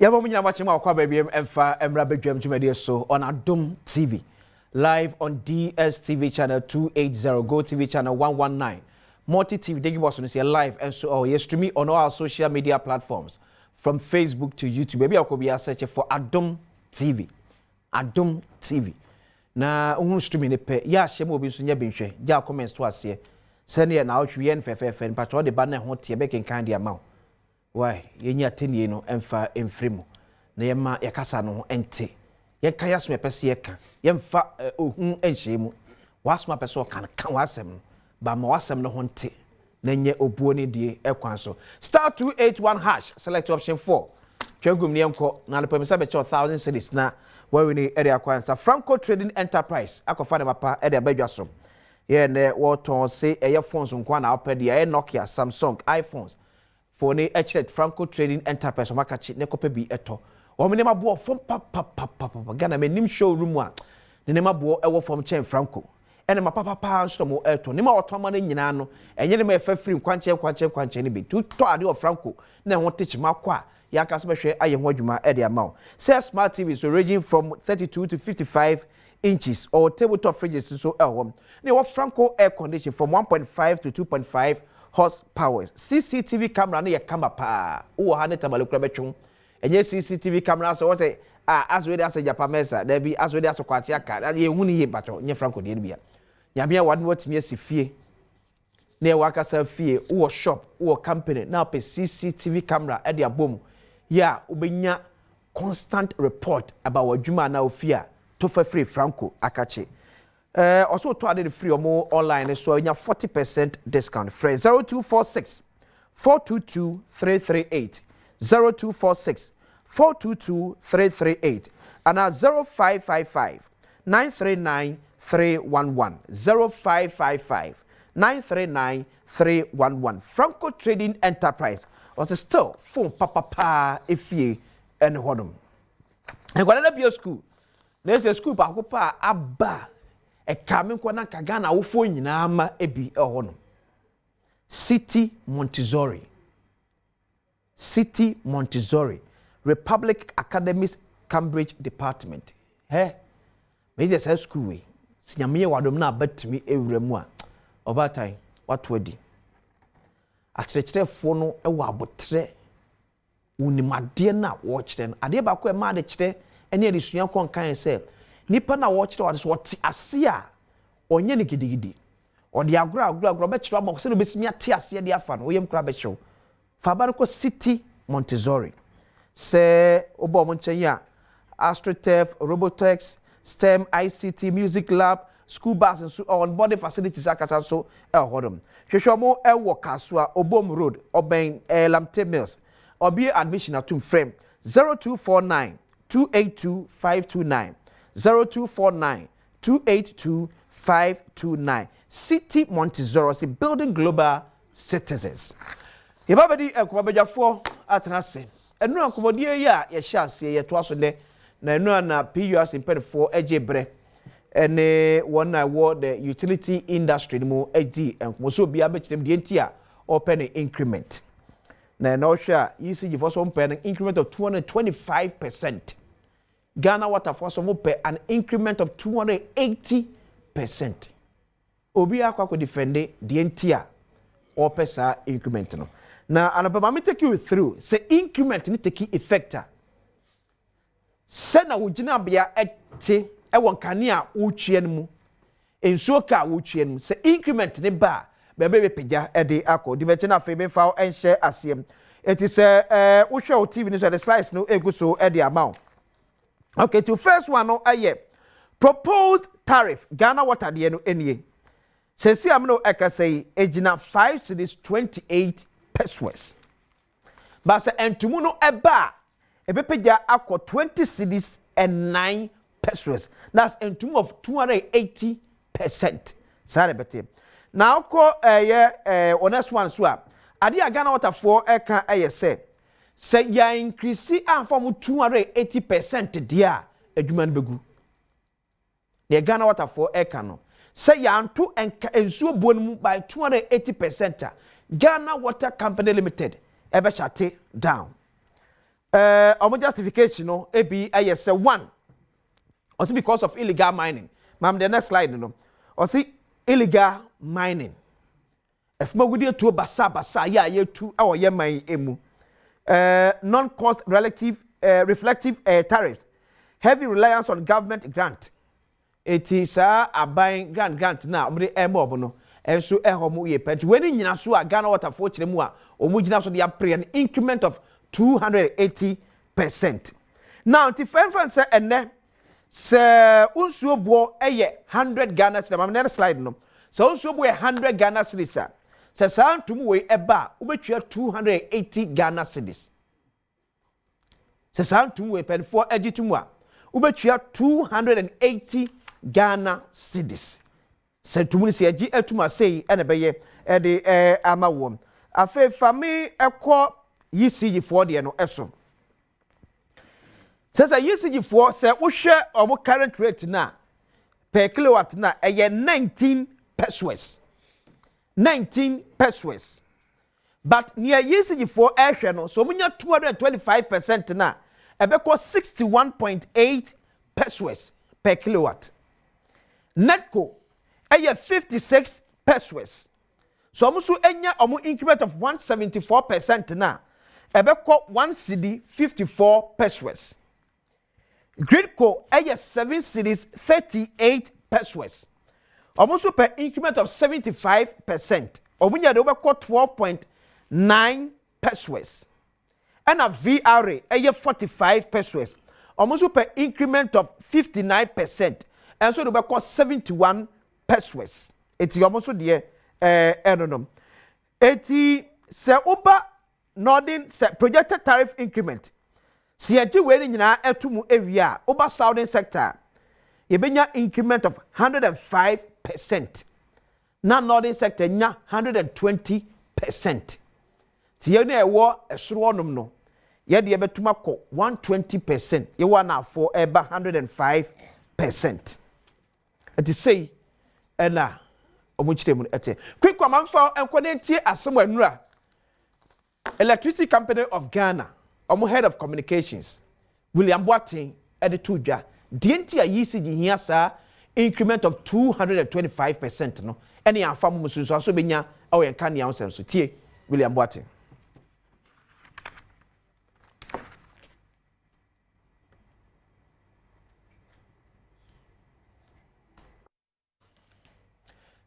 Yabo munyina machima kwa baby emfa emra bedwam tumede so on Adom TV live on DSTV channel 280 Go TV channel 119 Multi TV Digi Boss on live and so you streaming on all our social media platforms from Facebook to YouTube. Baby akobi search for Adom TV. Adom TV. Na unhu streaming ne pe ya hye mo obi so nya benhwe ja comments to ase sene na otwe en fefefe npa to de ba na ho tie be kenkan dia ma why yenya tenie no emfa emfremu na yema yakasa no ente yeka yasme pese yeka yemfa ohun enhyemu wasma pese o kan wasem ba ma wasem no honte na nye obuo ne die ekwan so *281# select option 4 twagum ne enko na le pemisa be 1000 cedis na where ni area kwansa Franco Trading Enterprise akofa ne papa e de abadwa so ye ne woton se eye phones nkwa na opedi e Nokia Samsung iPhones for ne echet Franco Trading Enterprise o makachi ne kopa bi eto o me ne mabo fom papa Ghana me nim showroom a ne mabo e wo fom chen Franco ene ma papa nso mo eto ne ma otoma na nyina no enye ne ma efa free kwanche ne bi to ade of Franco na ho teach makwa ya kase behwe aye ho adwuma e de ama say smart TVs so ranging from 32 to 55 inches or tabletop fridges so home ne wo Franco air condition from 1.5 to 2.5 horsepower. CCTV camera na ye camera pa wo ha ne tamalekura betwon enye CCTV camera so what as we dey as Japan mesa there be as we dey as kwachi aka ye hu ni ye bato nye Franco de bia nyame wadne watimi asifie na ye wakasa fie wo shop wo company na pe CCTV camera e de abom ya obenya constant report about wadwuma na ofia to for free Franco akachi also to add the free or online so you 40% discount. Free 0246 422 338 0246 422 338 and 0555 939 311 0555 939 311 Franco Trading Enterprise was still phone papa efie and hodom and gwana bio school na school pa pa aba e kame kwa na Ghana wofo nyina ma ebi eho no City Montessori Republic Academies Cambridge Department me je say school we sinyame wadom na abatimi ewremu a obatai watwadi akyerɛkyerɛfo no ɛwɔ abotre unimade na wo kyerɛ no ade ba ko e ma de kyerɛ ene adesua konkan sɛ nipa na wo kyerɛ wade so wote ase a onye ne gidigidi ode agro be kyerɛ ma so no besimi ate ase de afa no oyem kra be hyew fa ba ko City Montessori se obo mo nchen ya AstroTurf Robotics STEM ICT Music Lab school bus and so on body facilities akasa so hodom hwehwe mo ewo kaso a Obom Road Oben Lamte Mills obi admission atum frame 0249 282 529 0249 282 529 City Montessori building global citizens. Yebabedi ekobabejafo atenase enu akomodie ya ye hye ase ye to aso de na enu na PUS impedfo ejebre ene one wo the utility industry mo edi enkoso bia bekyerem de ntia open increment na no hwe ECG for some pen increment of 225%. Ghana Water for some pay an increment of 280%. Obi akwa defend the ntia or pesa increment no. Now anapa me take you through say increment ni take effect. Send na wugina bia ete e won kane a wotwe mu ensuo ka wotwe mu say increment ne ba be pegya e de akọ di beti na fe be fa enhye asem eti say wo hwe o TV ni so the slides no eguso e de amount. Okay, to first one no aye proposed tariff Ghana Water de no enie sesi am no eka say ejina 5 cedis 28 pesos ba se entumu no eba ebepegya akọ 20 cedis and 9 pesos. That's entumu of 280%. Sorry bete now ko honest one so ade Ghana Water for eka aye say ya increase am from 280% dia adwuma no begu the Ghana Water for eka no say ya anto ensuo buo no by 280% Ghana Water Company Limited ebe shut down. Omo justification no ebi say one. Also because of illegal mining. Ma'am, the next slide no. Also illegal mining. If ma wudi to basa ya ye tu awo ye man emu. Non-cost reflective tariffs. Heavy reliance on government grant. It is a buying grant na omde emo no. Enso ehomu ye pet. When in so a Ghana Water for chiremu a omugina so dey pray an increment of 280%. Now, the friend say ene se unsuo bo eye 100 Ghana cedis. Mam next slide no. So unsuo bo 100 Ghana cedis. Se sa ntum we eba ubetwa 280 Ghana cedis. Se sa ntum we pen for agitumu a ubetwa 280 Ghana cedis. Se tumu se agi atuma sei ene beye e de ama wom. Afa fami ekọ yisigi for de no eso. Se yisigi for se wo hwe omo current rate na per kilowatt na eye 19 pesos. 19 pesos. But near yisigi for ehwe no so munya 225% na ebeko 61.8 pesos per kilowatt. Netco eye 56 pesos. So musu enya omo increment of 174% na ebeko 1 cedi 54 pesos. Gridco eye 7 cedis 38 pesos. Omusu per increment of 75%. Omunya de obeko 12.9 pesos. And a VRA eye 45 pesos. Omusu per increment of 59%. And so de obeko 71 pesos. Eti omusu de enonom. Eti se uba northern se projected tariff increment. Si eji we nyina etumu ewia uba southern sector. Yebenya increment of 105%. Na northern sector nya 120%. Si ye na ewo esoro onom no. Ye de betuma ko 120%. Ye wa na for eba 105%. Eti say ena omuchiremu ete quick kwamamfa enkonentie asem anura Electricity Company of Ghana omo head of communications William Boateng editor dwa dienti a yisigi hia sa increment of 225% no ene afam musunso aso benya awo enka ne awsem so tie William Boateng.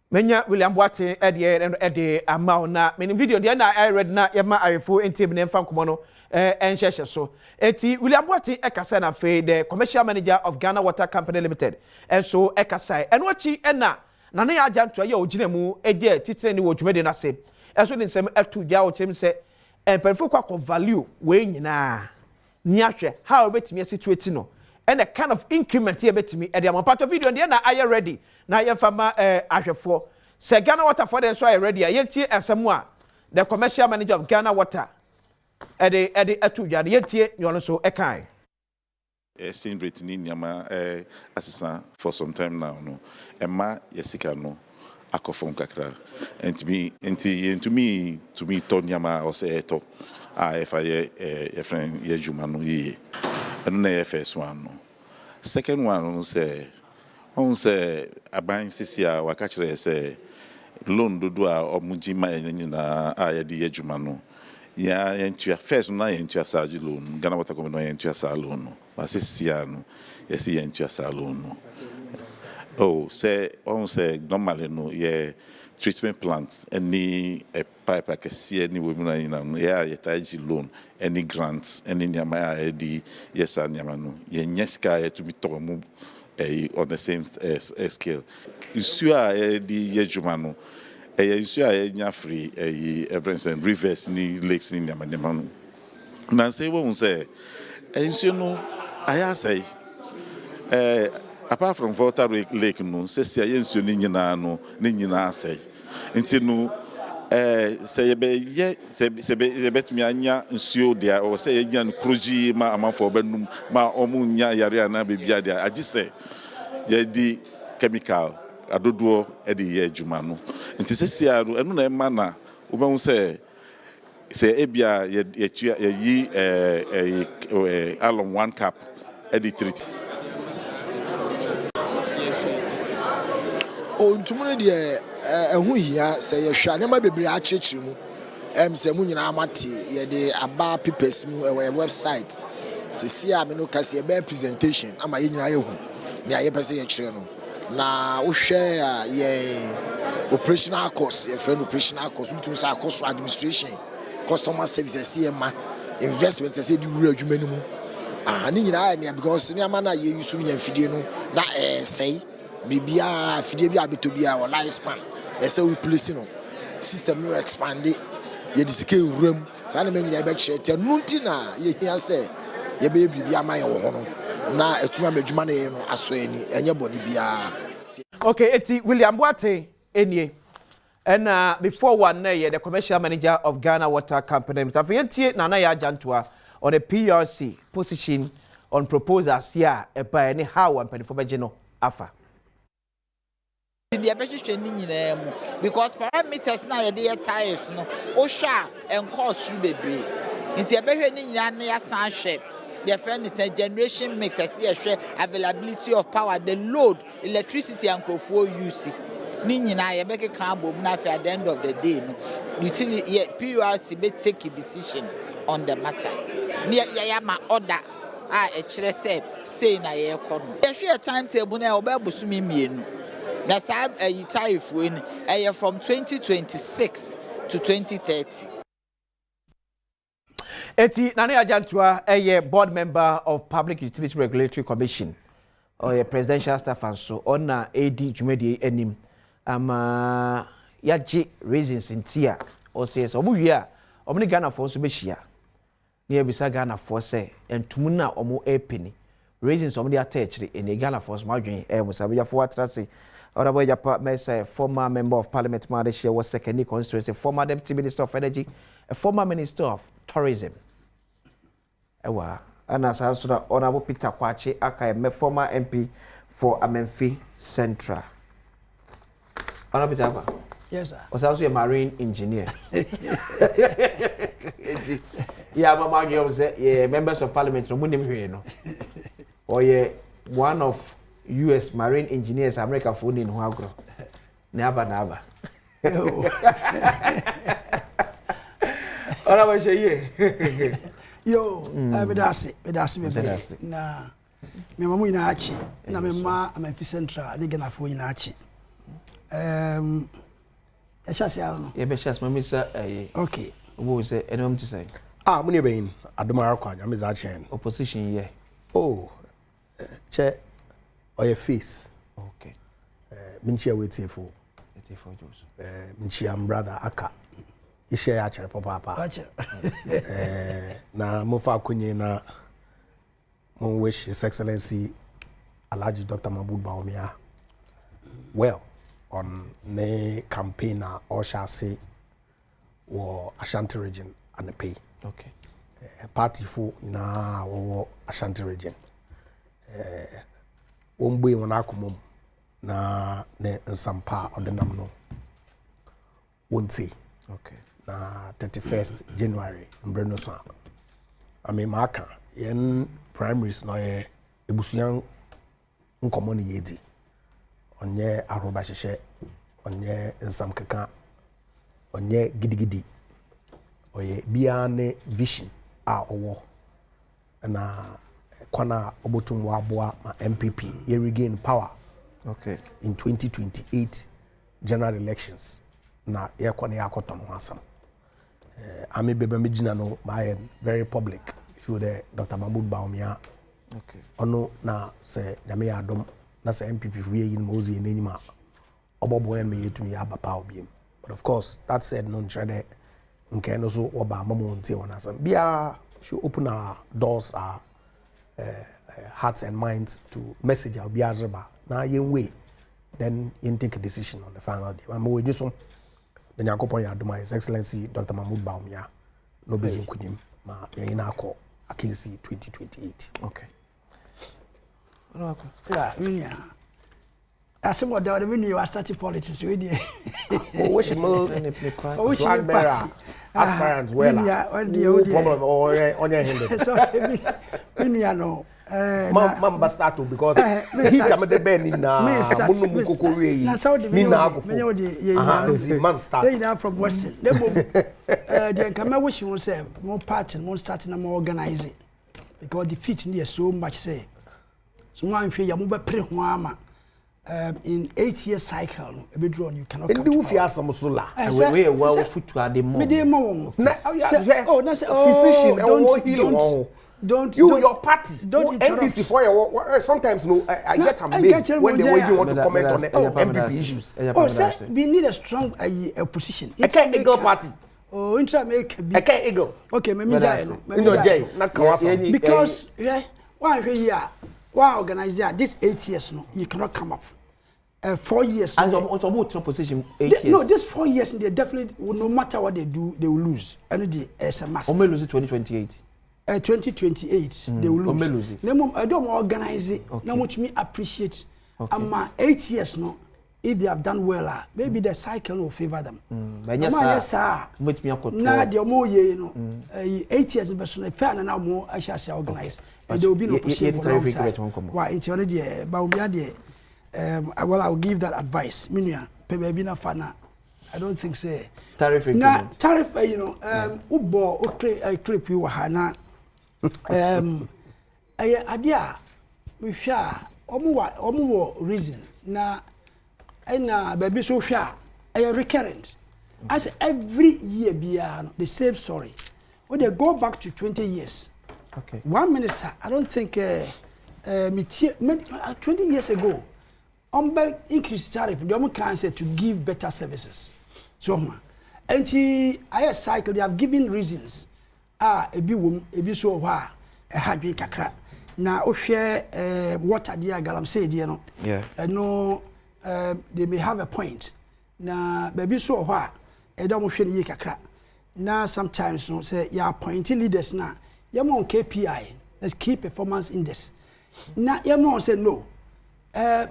Menya William Boateng ede amount na meni video de na I read na yema arefo enti bi nemfa nkomo no enhyehyɛ so eti William Boateng ekasa na fe the commercial manager of Ghana Water Company Limited enso ekasa eno achi ena na ne ajanto ya ogina mu eje titire ni wo dwumede na se enso ne nsem atu gya o kyem se emperfo kwa value we nyina ni ahwe how betimi situate no and a kind of increment here betimi e dey part of video dey na aye ready na ye fama ahwefo se Ghana Water for them so aye ready ye tie asemu a the commercial manager of Ghana Water ede atudwa ye tie nyo so e kan exchange rate ni nyama asesa for some time now no ema yesika no akofom kakra entimi to me to nyama o se eto if ye friend ye juma no ye eno na ye first one no second one on say aban sisia waka kire say loan dodo a omujima nyina ye di ye juma no ya yentua first na yentua saji loan Ghana Water Company yentua sa loan no basisia no yesi yentua sa loan no oh say on say normally no ye treatment plants any a pipe like see any women na ya yetaji loan any grants any nyama ya di yes nyama no ye nyeska to be tomu on the same scale issue a di yejuma no issue a nya free everything and rivers ni lakes ni nyama no na say won say issue no aya say apart from Volta Lake no say issue ni nyina no ni nyina say nti no say be betumi anya nsuo dia o say nya nkroji ma amafo benum ma omunya yare na bebia dia agise ye di chemical adodo e di ye adwuma no nti sesia no enu na ema na Ubon say ebia ye along 1 cup edit. O ntumune de ehu hia say ye hwa ne ma bebre a chechiri mu say mu nyina amate ye de aba papers mu website sisi a me no kase be presentation ama ye nyina ye hu ne aye pese ye kire no na wo hwe a ye operational cost ye friend operational cost mutum say cost administration customer services ye ma investment say di wura adwuma ni mu ni nyina ya because ne ama na ye use nya mfidie no na say bibia fidie bia betobia o life span say replace no system no expand ye disike wuram sa na manyina be kire te no nti na ye hia say ye be bibia ma ye wo ho no na etuma madwuma na ye no aso ani enye boni bia. Okay, eti William Boate enie. And before one year, the commercial manager of Ghana Water Company, Mr. Fientie Nana Yajantua, on the PRC position on proposals here by any how and penny afa. The average training because parameters now the tariffs no osha and cost through baby. It's a very near sunshine. The friend is a generation mix as availability of power, the load, electricity and crowd use. Nina, you make a carbon at the end of the day. No, utility PRC may take a decision on the matter. Near Yama order. A chere say na ye kono ye hwe timetable na obabusumi mienu na sa tariff when from 2026 to 2030. Eti Nana Yajantua board member of Public Utilities Regulatory Commission or presidential staff and so on AD Jumedi enim yaji reasons in tia or says omu wi a omni Ghana for so be hia near bisa Ghana for say and tumuna omo penny reasons omo dey attach in the Ghana for my dwen musabe for atrase Honorable Japa Mesa, former member of Parliament Malaysia was second constituency, former Deputy Minister of Energy, a former Minister of Tourism. Ewa, and as also Honorable Peter Kwachi, aka former MP for Amenfi Central. Honorable Peter, yes, sir. Was also a marine engineer. Yeah, Mama, you say, members of Parliament, no, or one of US marine engineers America phone in Huagro. Never. Ora wa sheye. Yo, medasi me. Na me mamu ina achi. Na me ma Amenfi Central, de Ghana fo ina achi. E chase ya no. Ye be chase mama sa okay. Wo say enom ti say. Mo ne beyin Adom Kwanya me za chen. Opposition ye. Oh. Che or face. Okay. Minchia waiting for. Minchia brother Aka. Ishe ya chere papa. Na mofa kunye na mon wish His Excellency Alhaji Dr. Mahmoud Bawumia well on the campaign or shall say or Ashanti region and the pay. Okay. Party for na or Ashanti region. Ombe wana kumum na ne nsampa odenam no wonti okay na 31st January mbreno so ame maka yen primaries no ye ebusuyan nkomo ne yedi onye aroba hyehe onye nsam keka onye gidigidi oye bia ne vision a owo na kwana obotum waboa ma MPP ye regain power okay in 2028 general elections na ye kwana yakoton asam ame bebe megina no my very public if you the Dr. Mahmoud Bawumia okay ono na se nyame Adom na se MPP fu ye yin mozi enima obobo en me yetumi abapa obiem but of course that said no ntrede nke no so oba mamo ntie wona asam bia should open our doors hearts and minds to message our biazaba na yen way then you take a decision on the final day but we just the Yakopon Yadoma His Excellency Dr. Mahmoud Bawumia no bezin kunim ma yen akọ akensi 2028 okay yeah I said what the when you are starting politics already. Wish mo flag bearer aspirant well. Problem on your hand. So when you know Mamba start because he come the ben in Munu Mukuri. Man start. They are from Western. They come wish you say more party, more starting and more organizing. Because the fit near so much say. So one feel you move pre in 8 year cycle, a bit drawn you cannot come. Do you some solar? We well foot to add the more. Oh, that's physician don't heal. Don't your party don't NDC for your sometimes no I get amazed when the way you want to comment on the MPP issues. Oh, sir, we need a strong opposition. I can't eagle party. Oh, intra make I can't eagle. Okay, me because yeah, why here? Why organize that? This 8 years no, you cannot come up. 4 years. And on opposition 8 years. No, this 4 years they definitely no matter what they do, they will lose. And the SMS. Only lose 2028. 2028 they will lose. I don't organize it. Now much me appreciate. Okay. 8 years no, if they have done well, maybe the cycle will favor them. Yes, sir. Now the more you know, 8 years person fair and now more I shall organize. And there will be no opposition for a long time. Why? It's already well, I will give that advice. Minya, maybe not fana. I don't think so. Tariff agreement. Now tariff, you know, ubo clip you hana. Adia, we share omu reason na baby so share recurrent. As every year beyond the same story. When they go back to 20 years. Okay. 1 minute, sir. I don't think 20 years ago, increased tariff. The can say to give better services. So, and I cycle. They have given reasons. Ebi so wa hadwe kakra na o hwe water dia galamsey dia no no they may have a point na baby so wa edom hwe ne kakra na sometimes no say ya appoint leaders na ya mon KPI, that's key performance index na ya mon say no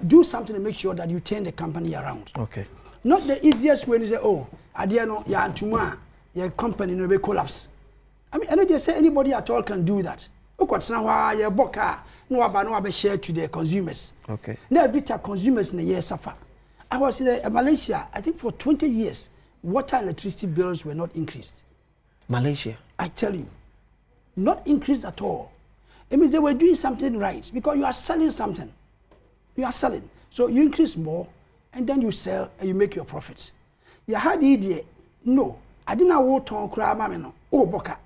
do something to make sure that you turn the company around. Okay, not the easiest way to say oh adia no ya antuma your company no be collapse. I mean, I don't just say anybody at all can do that. Look what's now your boka no about share to the consumers. Okay. Now every time consumers in the year suffer. I was in Malaysia, I think for 20 years, water and electricity bills were not increased. Malaysia? I tell you, not increased at all. It means they were doing something right because you are selling something. You are selling. So you increase more and then you sell and you make your profits. You had the idea, no, I didn't want to cry, no, oh, boka.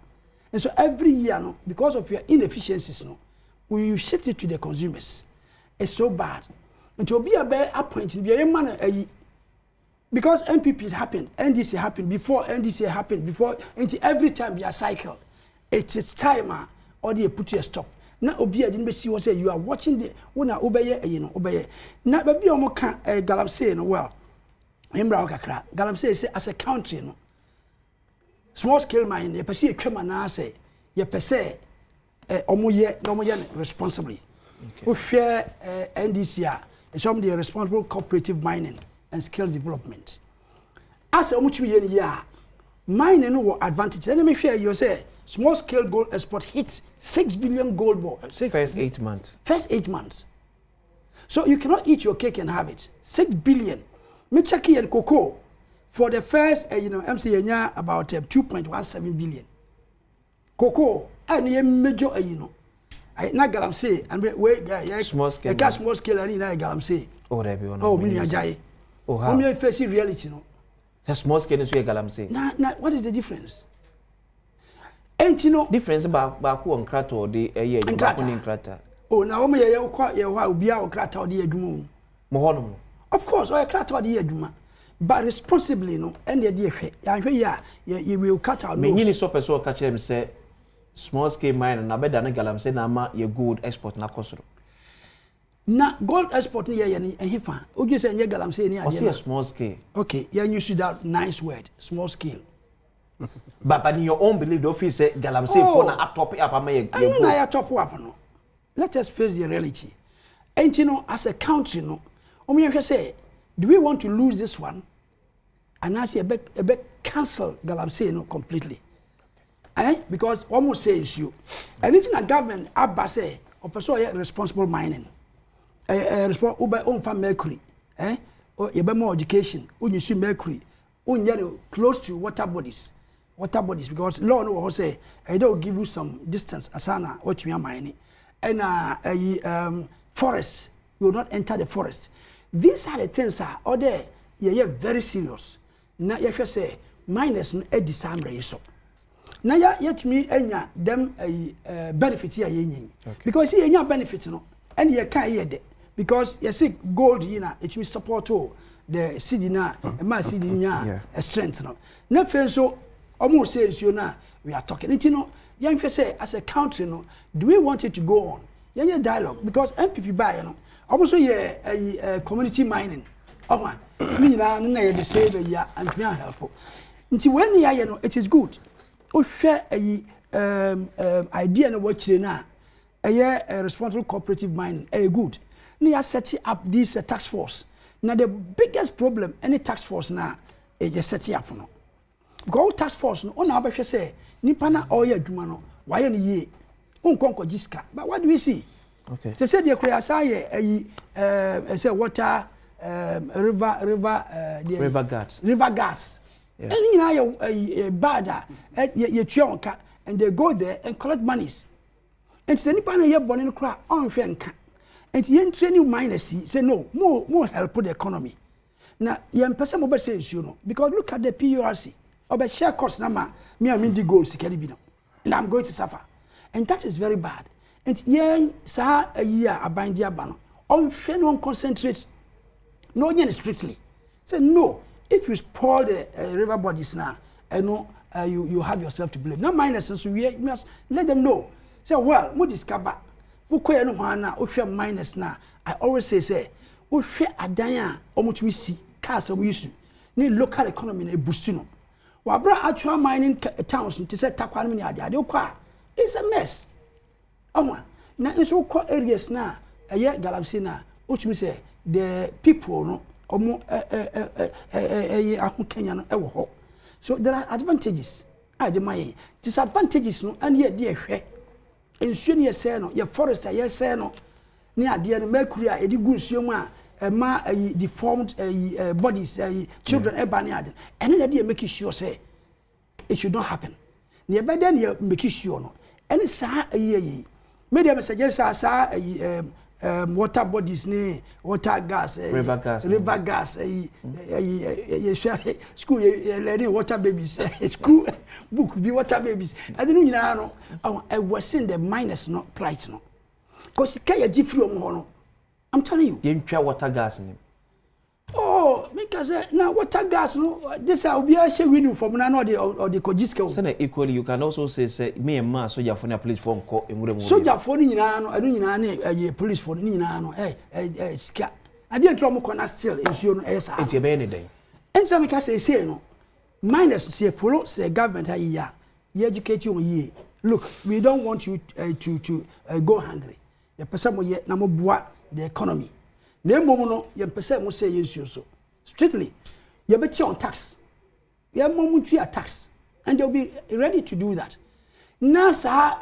And so every year, no, because of your inefficiencies, no, you shift it to the consumers. It's so bad. It will be a bad appointment, be a man, because MPP happened, NDC happened, before NDC happened, before, and every time you are cycle, it's time, or they put you a stop. Now, Obi, I didn't see what say you are watching the one obey, you know, obey. Now, baby, I'm galamsey, no, well, galamsey as a country, no. Small scale mine, you perceive a crema say, you perceive omoye responsibly. We share NDCR, some of the responsible cooperative mining and skill development. As a much year, mining no advantage. Let me share you say small scale gold export hits 6 billion gold ball. First 8 months. First 8 months. So you cannot eat your cake and have it. 6 billion. Michaki and cocoa. For the first, I'm saying about 2.17 billion. Cocoa, and major, I not galamsey and wait, small scale. Small scale, and galamsey. Oh, there be one. Oh, mini ajay. Oh, how? I'm facing reality, no. The small scale is where galamsey. Now, what is the difference? Ain't you know difference about who on crater or the year in crater? Oh, now me ya quite ya wa obi a crater or the edumo. Mohono. Of course, or crater or the eduma. But responsibly, no, and the dear, you will cut out. Me, you so person catch them say small scale mine and I bet that galamsey na your gold export na kosoro. Na gold export ni and hifa. Oju say nye galamsey ni ade. O small scale. Okay, yeah, you see that nice word, small scale. But in your own belief, don't feel say galamsey for na atop up am ye. I na atop up no. Let us face the reality. And you know, as a country, no, say, do we want to lose this one? And I say a bit cancel galamsey no completely. Because almost says you. And it's in a government abba say or pursue responsible mining. Responsible by own farm mercury. Or you more education, when you see mercury, when you're close to water bodies. Water bodies, because law no say I don't give you some distance asana what you are mining. And forest, you will not enter the forest. These are the things are there, yeah, very serious. Now if you say minus no December so. Now yet me enya them benefit here yen. Because here enya benefit no and you can't hear that. Because you see gold here it will support the city na my city a strength no. Now so almost says you now we are talking. You know, young say as a country no, do we want it to go on? Yeah, dialogue because MPP buy you know. Almost a community mining. Oh man, me na the same ya and me help. Until when you know it is good. O share idea no what you na a responsible cooperative mining good. Now set up this task force. Now the biggest problem any task force now is just set up no. Go task force no on our say nipa na oya adwuma no why any ye unkonko jiska. But what do we see? Okay. They said the say water river gas. And you know bad you chionka and they go there and collect monies. And say nipa na ye born no kra on hwenka. And yen training miners say no more help the economy. Now yen person mo be say you know because look at the PURC. Obe share cost na me and the gold sikari bi no. And I'm going to suffer. And that is very bad. And yen sa a year abandi abano. On no concentrate. No yen strictly. Say no. If you spoil the river bodies now, know you have yourself to blame. Now minus so we must let them know. Say well, mo discover. Wo koye no hwana o hwe minus na. I always say wo hwe adan a omutumi si cars o use. Ni local economy na boost no. Wabra actual mining towns to say takwa no ni ade kwa. It's a mess. Now it's all core areas now. Galamsey na. Which say the people no Kenya no so there are advantages. Disadvantages no and yet dear hwe. Ensuo ne say no your forest ye say no ne ade no mercury a edi gu nsuo mu a ma deformed bodies children eba ne ade. And then they make sure say it should not happen. Ne be then you make sure no. And sa medium suggest sa water bodies ne water gas river gas school learning water babies school book be water babies I don't know I was in the minus not plight no cause kaya gifri om ho no I'm telling you yen twa water gas ni oh because now water gas no this will be a share win from na no the kojiska say equally you can also say me and ma soldier for na police form ko enwure mu soldier for ni nyina no adu nyina na police for ni nyina no ska ade entro mo kona still ensuo no esa enti be ni den entro me ka say no minus say follow say government you educate you ye look we don't want you to go hungry the person mo ye na mo boa the economy. Nemo no yempese mo say yensuo so strictly you be on tax ye momu twa tax and they'll be ready to do that na sa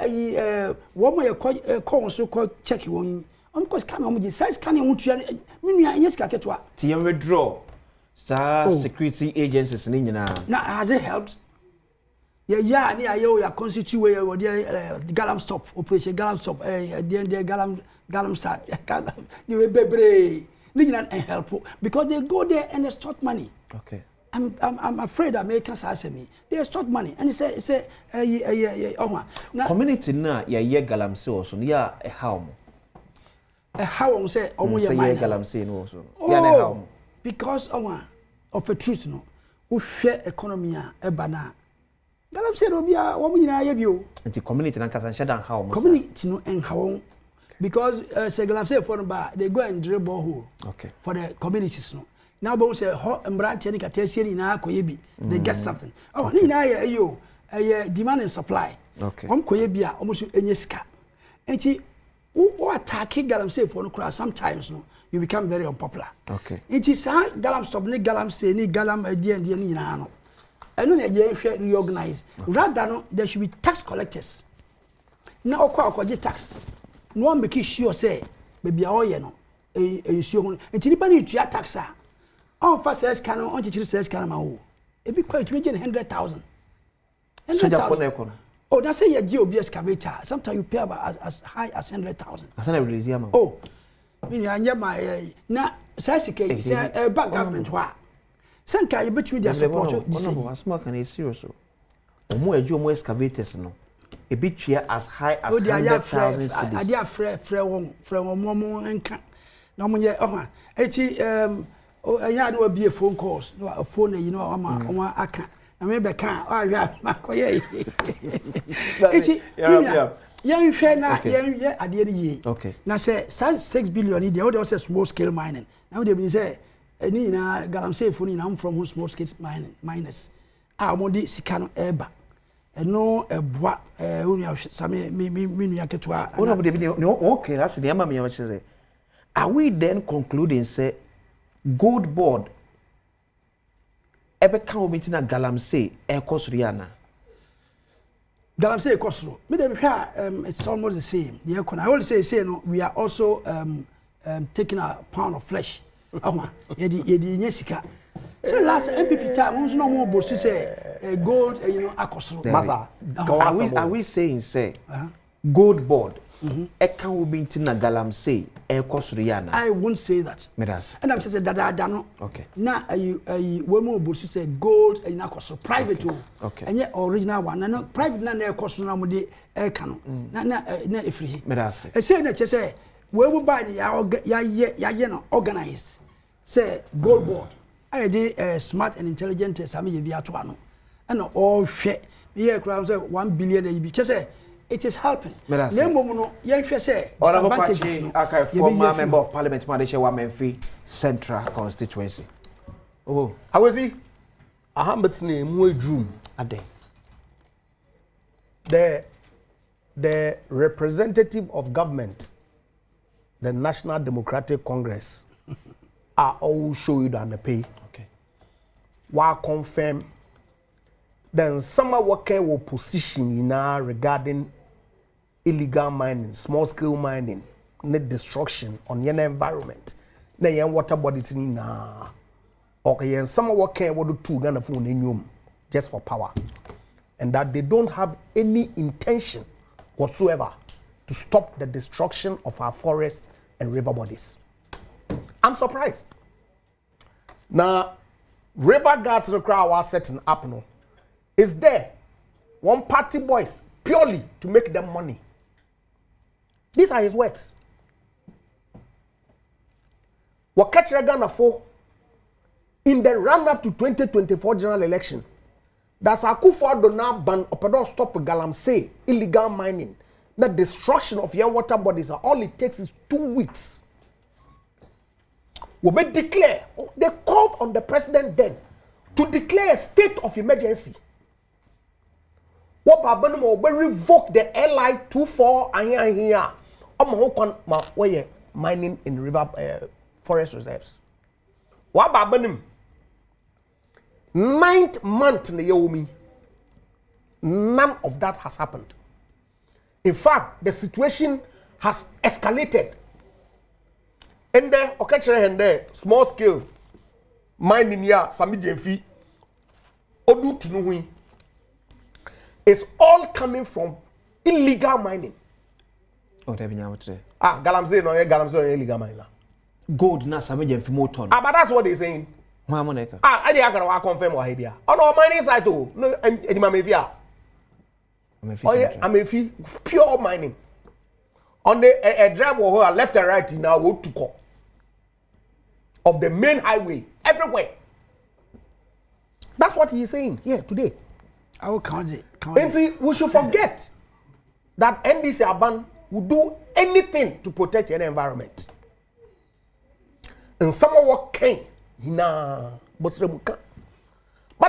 wo mo ye ko so ko check won course can mo di size can mo twa menua yes ka ketwa ti ye withdraw sa security agencies ni nyina na has it helped ya ni ayo ya constitute we galam stop operation galam stop the galam sad you bebre and help because they go there and they extort money. Okay. I'm afraid Americans ask me they extort money and say community na ya galamsey also ya how say ya galamsey no also ya na how because of a truth no we share economy e bana galamsey no bia wo nyina ya bio nti community na kasa shedan how community no en how because galamsey for ba they go and drill borehole for the communities no now but say branch any katesi na akoye bi they get something ni na ya demand and supply koye bi a almost enye sika enti who attacking galamsey for no class sometimes no you become very unpopular. Okay. It is how galam stop ni galamsey ni galam and ni no. And no ye reorganize. Rather no there should be tax collectors. Now okwa tax. No one make sure say baby awoye no ensure enti nipa ni tua tax a on fa sales can on chichiri sales can ma wo. E be quite 100,000. So for na ekono. Oh, that's say your GOB excavator. Sometimes you pay about as high as 100,000. That's not release ya man. Oh, meaning I my na say back government wa. Sanka you bet with their support. No, small can is serious. Omo eju omo excavators no. E bit tua as high as 100,000 cedis. I dey frɛ mo enka. Na mo ye eti anya no be a phone calls. No a phone you know ama aka. I remember can makoye. Young Shana, young idea ye. Okay. Now say 6 billion in the other small scale mining. Now they been say any na galamsey phone in from small scale miners. I want the Sikano Eba. And no a bois only some me yaketwa. Okay, that's the Amami what say. Are we then concluding say gold board ebe kan obi na galamsey ekosuriana galamsey ekosuru me dey it's almost the same the I always say no we are also taking a pound of flesh yedi nyesika so last MPP time we no more boss say gold akosuru masa are we saying say gold board can we be na galamsey ekosuriana? I won't say that. Medas. And I'm just saying that no. Okay. Now we more boss say gold and akosuru private too. Okay. And yet original one. No private na ekosuru na mo de ekano. Na efiri. Medas. E say na say we will buy ya no organized. Say gold board. I dey smart and intelligent sami ye via to ano. And all share. Here crowd say 1 billion e be say it is helping. Nemo no yenhwe say disadvantages no. Okay, former member of parliament Madeshe Mpensenpensenmu Central constituency. Oh, how is he? Ahambet's name mu edrum ade. The representative of government, the National Democratic Congress, are all show you on the pay. Okay. Wa confirm then some worker will position now regarding illegal mining, small scale mining, net destruction on your environment. Na yen water bodies ni na. Okay, yen some worker will do 2 Ghana phone in just for power. And that they don't have any intention whatsoever to stop the destruction of our forests and river bodies. I'm surprised. Now, river guards the crowd was setting up no. Is there one party boys purely to make them money? These are his words. What catch Ghana for in the run-up to 2024 general election? That's Akufo-Addo now ban or stop galamsey illegal mining. The destruction of your water bodies. All it takes is 2 weeks. We be declare. They called on the president then to declare a state of emergency. What happened? We revoke the LI 24 and here. Where mining in river forest reserves. What happened? 9th month in the year, none of that has happened. In fact, the situation has escalated. And there, okay, and there, small scale mining here, Samidienfi, Odu Tinuhui, is all coming from illegal mining. Oh, they be today. Galamsey no illegal mining. Gold na Samidienfi motor. But that's what they're saying. I didn't confirm what here. Oh no, mining site too. No, I'm a fee pure mining. On the a drive or left and right in our road to call of the main highway everywhere. That's what he's saying here today. I will count it. And see, we should forget that NDC Aban will do anything to protect the environment. And someone what came, nah, but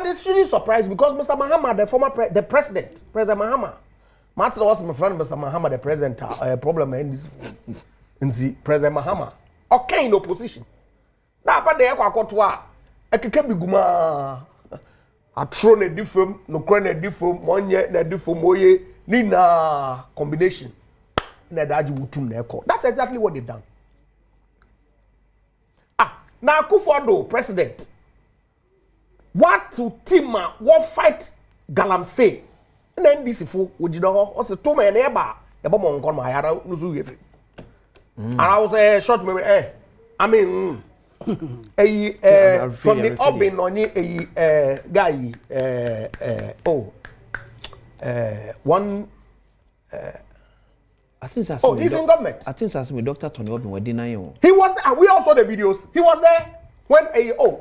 it's really surprised because Mr. Mahama, the former president, President Mahama, Martin was my friend, Mr. Mahama, the president, problem in this. And see, President Mahama, okay, in opposition. Now, but the Equacotua, I can be Guma. I throw a different, no crown a different, one year, a different moye, Nina combination. That's exactly what they've done. Now, Kufuor, president, what to Tima, what fight galamsey, and then this fool would you know, also 2 men ever, a bomb on my head, and I was short, I mean, from the Obin on a guy, one. I think that's he's in government. I think that's me, Dr. Tony Obin, we deny you. He was there. We all saw the videos. He was there when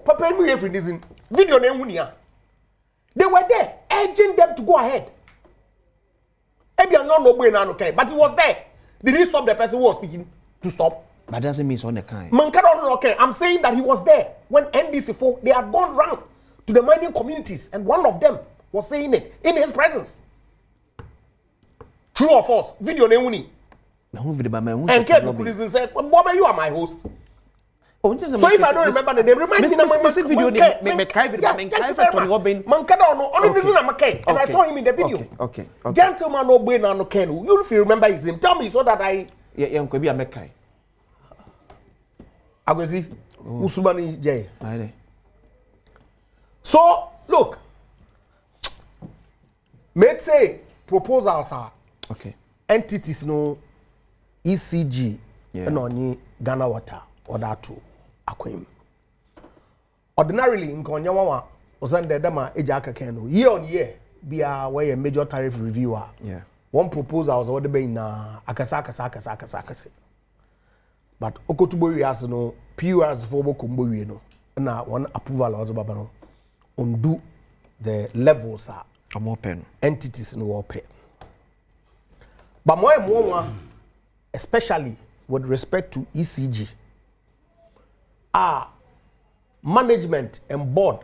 Papa me every reason video name. They were there, urging them to go ahead. Maybe I'm not okay, but he was there. Did he stop the person who was speaking to stop? But doesn't mean it's on the kind. Okay, I'm saying that he was there when NDC4 they had gone round to the mining communities, and one of them was saying it in his presence. True or false? Video name. And Kevin Kulisin said, Bobby, you are my host. So if I don't remember the name, remind me of my video. And I saw him in the video. Okay. Gentleman no Ken. You if you remember his name, tell me so that I. Yeah, could be a Mekai. Agozi Usubani J. So look, let's say proposals are entities no ECG and only Ghana Water or that too. Ordinarily, in Konyawa was under Dama Ejaka Keno, year on year, be a way a major tariff reviewer. Yeah. One proposal was already been Akasaka. But Okotubori has no PURs for Bokumbo, no, and one approval also Babano undo the levels are open entities in war pay. But more, especially with respect to ECG. Management and board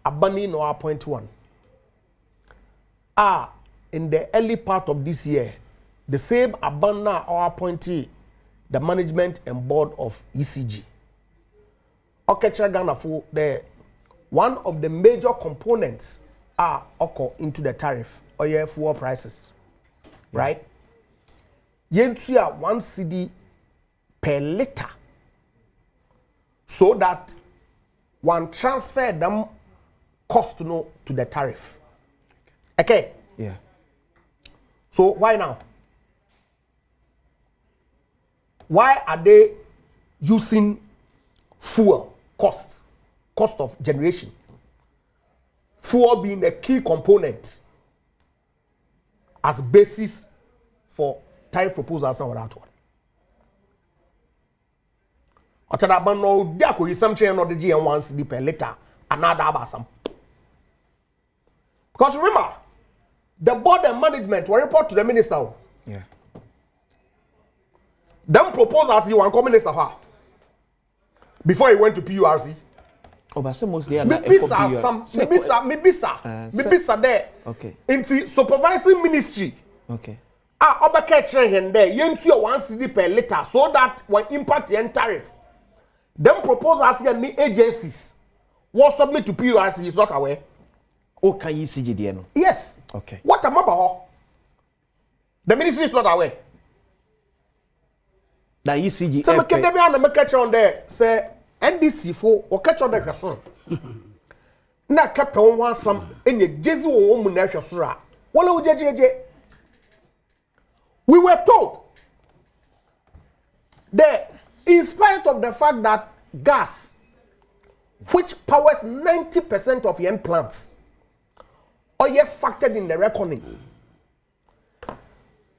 abandoning or appoint one. In the early part of this year, the same abandon or appointee the management and board of ECG. Okechra Ghana for the one of the major components occur into the tariff or fuel prices, right? Yentua 1 cedi per liter. So that one transfer them cost to the tariff. Okay? Yeah. So why now? Why are they using fuel cost of generation? Fuel being a key component as basis for tariff proposals and that one. No, there is some change on the GM1 cedi per liter, another abasam. Because remember, the board and management will report to the minister. Yeah. Them proposals you want minister before he went to PURC. Oh, but some they are not Mibisa there. Okay. Into supervising ministry. Okay. Obaketche hen there. Yentu 1 cedi per liter so that when impact the tariff. Them proposals here ni agencies was submit to PURC is not aware. Oh, can you see GDN? Yes. Okay. What am I about? The ministry is not aware. The ECG. So make them catch on there. Say NDC for or catch on the person. Na kept on one some any Jesu woman sura. Wala ujeje. We were told that in spite of the fact that gas, which powers 90% of your plants, are yet factored in the reckoning.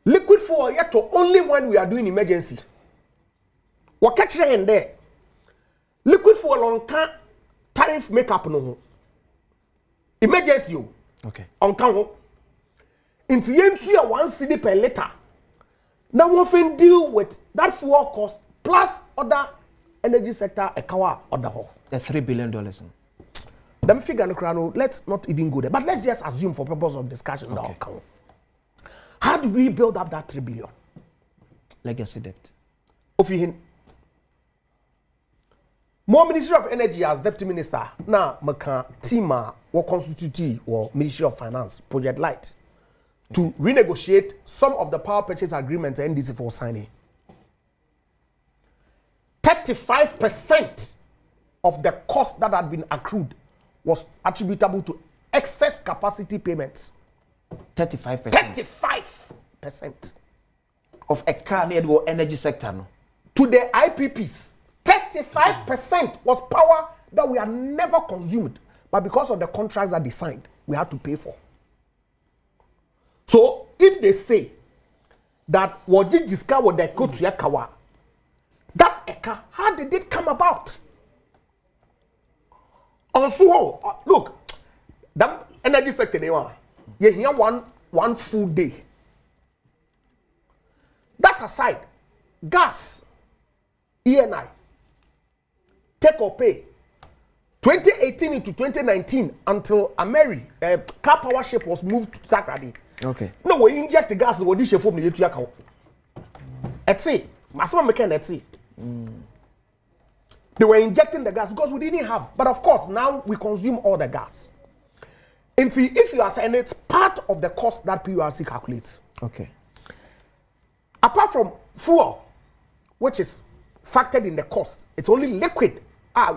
Liquid fuel yet to only when we are doing emergency. What catch in there? Liquid fuel on can tariff makeup no. Emergency. Okay. On can. Into yentu 1 cedi per liter. Now we often deal with that fuel cost plus other energy sector ekawa other ho. The $3 billion. Them figure no, let's not even go there. But let's just assume for purpose of discussion that had did we build up that 3 billion? Legacy debt. Ofihin. More Ministry of Energy as Deputy Minister. Now, Maka Tima, what constitute or Ministry of Finance, Project Light, to renegotiate some of the power purchase agreements NDC for signing. 35% of the cost that had been accrued was attributable to excess capacity payments. 35%. 35% of a car near the energy sector. No? To the IPPs. 35% was power that we had never consumed, but because of the contracts that they signed, we had to pay for. So if they say that Wajid Jiska would go to Yakawa, that Eka, how did it come about? Also, look, that energy sector, you hear one full day. That aside, gas, ENI, take or pay, 2018 into 2019 until Ameri, car power ship was moved to Takrady. Okay. No, we inject the gas, we dish from the Yaka. Etsi, Masama Mekan Etsi. They were injecting the gas because we didn't have. But of course, now we consume all the gas. And see, if you are saying it's part of the cost that PURC calculates. Okay. Apart from fuel, which is factored in the cost, it's only liquid.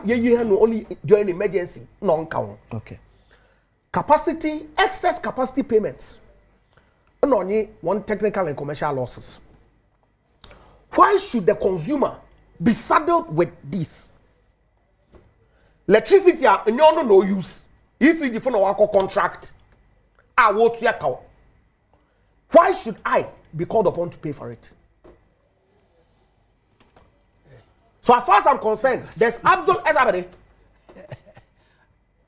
You only during emergency, non-count. Okay. Capacity, excess capacity payments. And only one technical and commercial losses. Why should the consumer be saddled with this? Electricity are no use. ECG for no contract. Why should I be called upon to pay for it? So as far as I'm concerned, there's absolute everybody.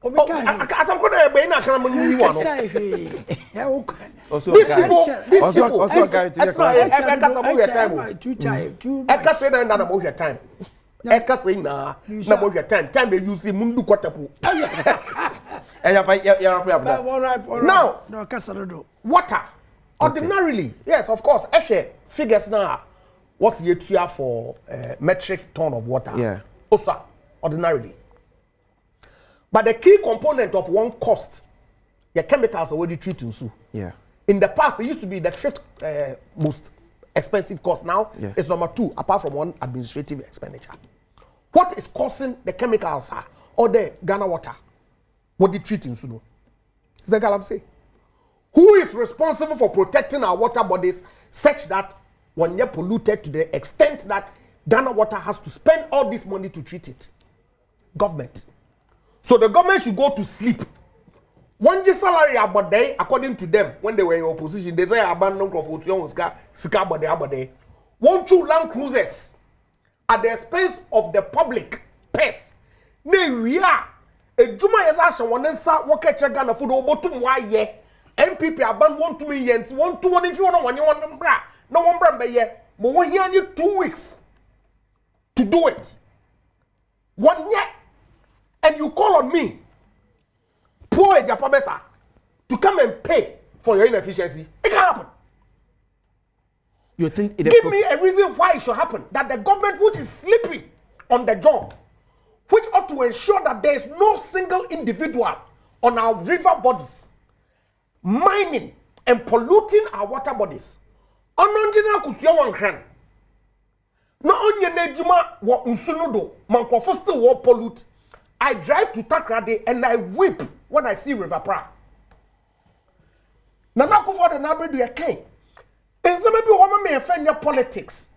These now, water. Ordinarily, yes, of course, actually, figures now, what's the year for metric ton of water? Yeah. Also, ordinarily. But the key component of one cost, the chemicals are already treated. Yeah. In the past, it used to be the 5th most expensive cost. Now, it's number 2, apart from one administrative expenditure. What is causing the chemicals or the Ghana water? What they treat in Suno? Is the galamsey? Who is responsible for protecting our water bodies such that when they're polluted to the extent that Ghana water has to spend all this money to treat it? Government. So the government should go to sleep. One day salary about day, according to them, when they were in opposition, they say abandon sika about day. 1-2 land cruisers at the expense of the public purse. We are a Juma Yazasha one and sa work at Ghana for the bottom why ye. MPP aban 1 2 million, 1 2 1 if you want number. No one brand by ye. But we here you 2 weeks to do it. 1 year. And you call on me, poor Japabesa, to come and pay for your inefficiency. It can happen. You think give me a reason why it should happen? That the government, which is sleeping on the job, which ought to ensure that there is no single individual on our river bodies mining and polluting our water bodies. Ononjina kutia wankran. No onye nejuma wa unsunudo mankofo still will pollute. I drive to Takrady and I weep when I see River Pra. Nana Akufo the neighbor do a king. And some maybe woman may offend your politics.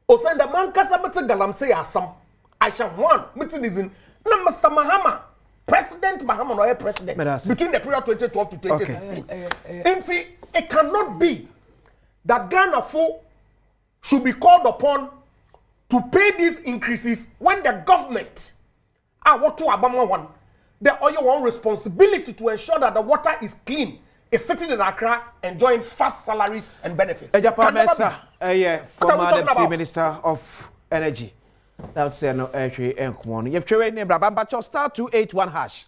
O send the man kasa mete galamsey asam. I shall want meeting is in na Mr. Mahama, President Mahama no president between the period 2012 to 2016. And see, it cannot be that Ghana should be called upon to pay these increases when the government what to Abama one. The oil one responsibility to ensure that the water is clean is sitting in Accra enjoying fast salaries and benefits. Former Deputy Minister of Energy. That's no actually enkwon. You've tried name Brabamba star 281 hash.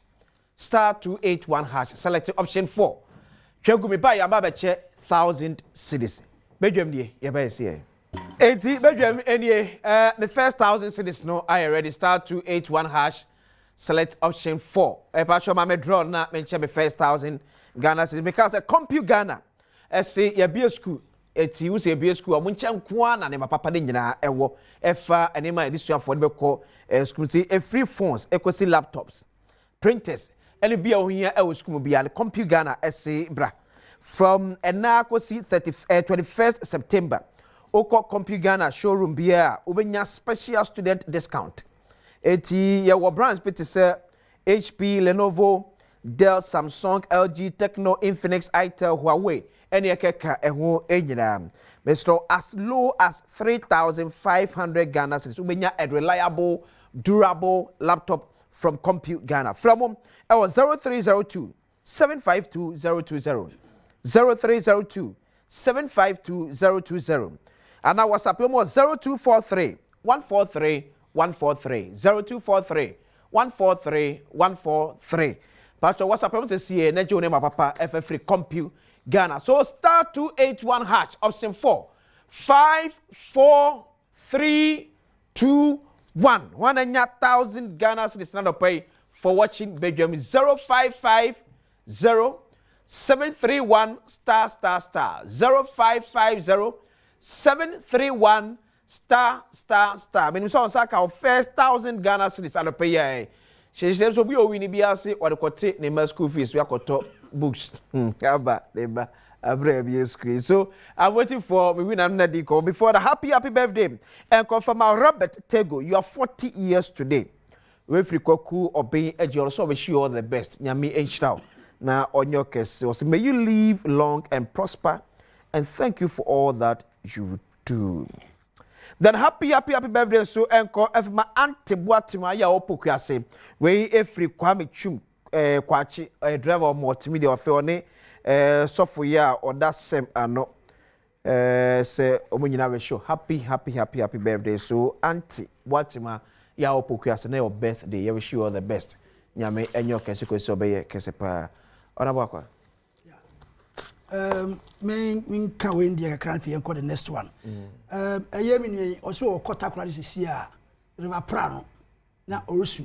Star 281 hash. Select option 4. Chegumi buy your babeche 1,000 cedis. Bedroom die, you better see. 80 bedroom any the first 1,000 cedis no I already start 281 hash select option 4. Patcho ma me draw na mention me first 1,000 Ghana cedis because a compute Ghana say ya be school eti wo say be school amuncha nko na ne papa de nyina ewo efa anema edisua for de beko school see a free phones equity laptops printers any be ohia e school be al compute Ghana say bra from enakosi 21st September Oko Compute Ghana showroom bia ubenya special student discount eti ya brands pete say HP Lenovo Dell Samsung LG Tecno Infinix Itel Huawei any ekeka eho enyina Mr. as low as 3,500 Ghana cedis ubenya a reliable durable laptop from Compute Ghana from 0302 752 020 0302 752 020 and now WhatsApp mo 0243 143 143 0243 143 143 Pacho WhatsApp mo say see na je my papa free Compute Ghana so star 281 hash option 4 5 4 3 2 1 1,000 Ghana cedis na pay for watching bedroom 0550 731 star 0550 731 star meaning so saka first 1,000 Ghana cedis and pay she says so be o win biase or the kote ne school fees we akoto books aba deba abrabia school so I'm waiting for me win another call before the happy birthday and confirm Robert Tego you are 40 years today we free koku obey eji so wish you all the best nyame enhira na onyo kese was may you live long and prosper and thank you for all that you do. Then happy birthday so enko efma ante boatima ya opokuase we efri kwame chum kwachi driver multimedia of one sofo ya oda sem ano say omunyina we show happy birthday so ante boatima ya opokuase na your birthday you wish you all the best nyame enyo kese ko so be kese pa ona bwakwa men can win the crown for the next one. A year mini also Kota Kradis here, River Prano, now Orusu.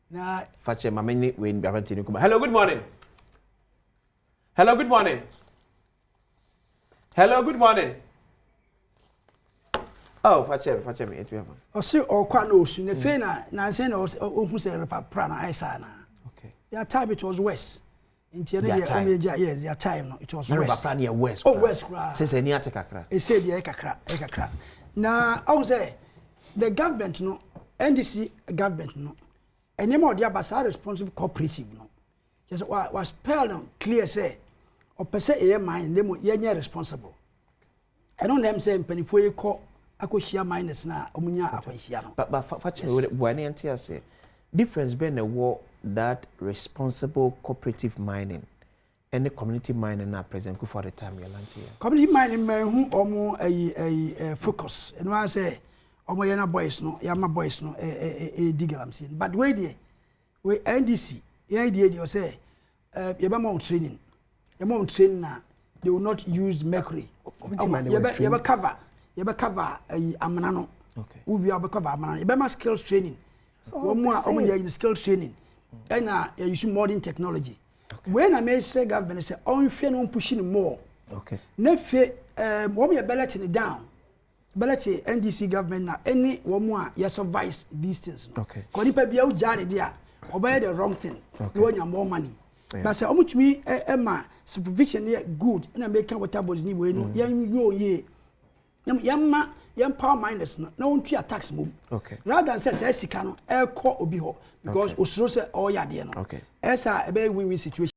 Now, Fache Mamini win Bavantino. Hello, good morning. Hello, good morning. Hello, good morning. Oh, Fache me. Also, or Quano, Sunefena, Nansen, or who said River Prana, Isana. Okay. Their time it was west. In their time, yes, their time it was west. West. Oh, west. Says any atakakra. It said the ekakra. Now, I would say the government no, NDC government no, and more the Abasa responsive cooperative no. Just was spelled clear say, or per se a mine, they were responsible. I don't them say Pennyfoy call Akoshia minus na Omunya Akoshia. But when I say difference being a war that responsible cooperative mining and the community mining are present for the time you're launching. Community mining may who almost a focus. And I say, Omo yana boys no, yama boys no, a galamsey. But wait there, we NDC, the idea you say, yabamo training. Yabamo training now, they will not use mercury. Yaba cover amanano. Okay. We be able cover amanano. Yaba skills training. So one more in skills training. And you use modern technology. Okay. When I may say government say, oh, you feel no pushing more. Okay. Nefe, when we are balloting it down, balloting NDC government now, any one more, you survive these things. Okay. Because if you are jarred there, or buy the wrong thing, you want more money. Yeah. But say, how much me, Emma, supervision here good, and I make what tables need, young power miners no one to tax move. Okay. Rather than say Sikano, air core obiho because Osro say all ya dear. Okay. As a very win-win situation.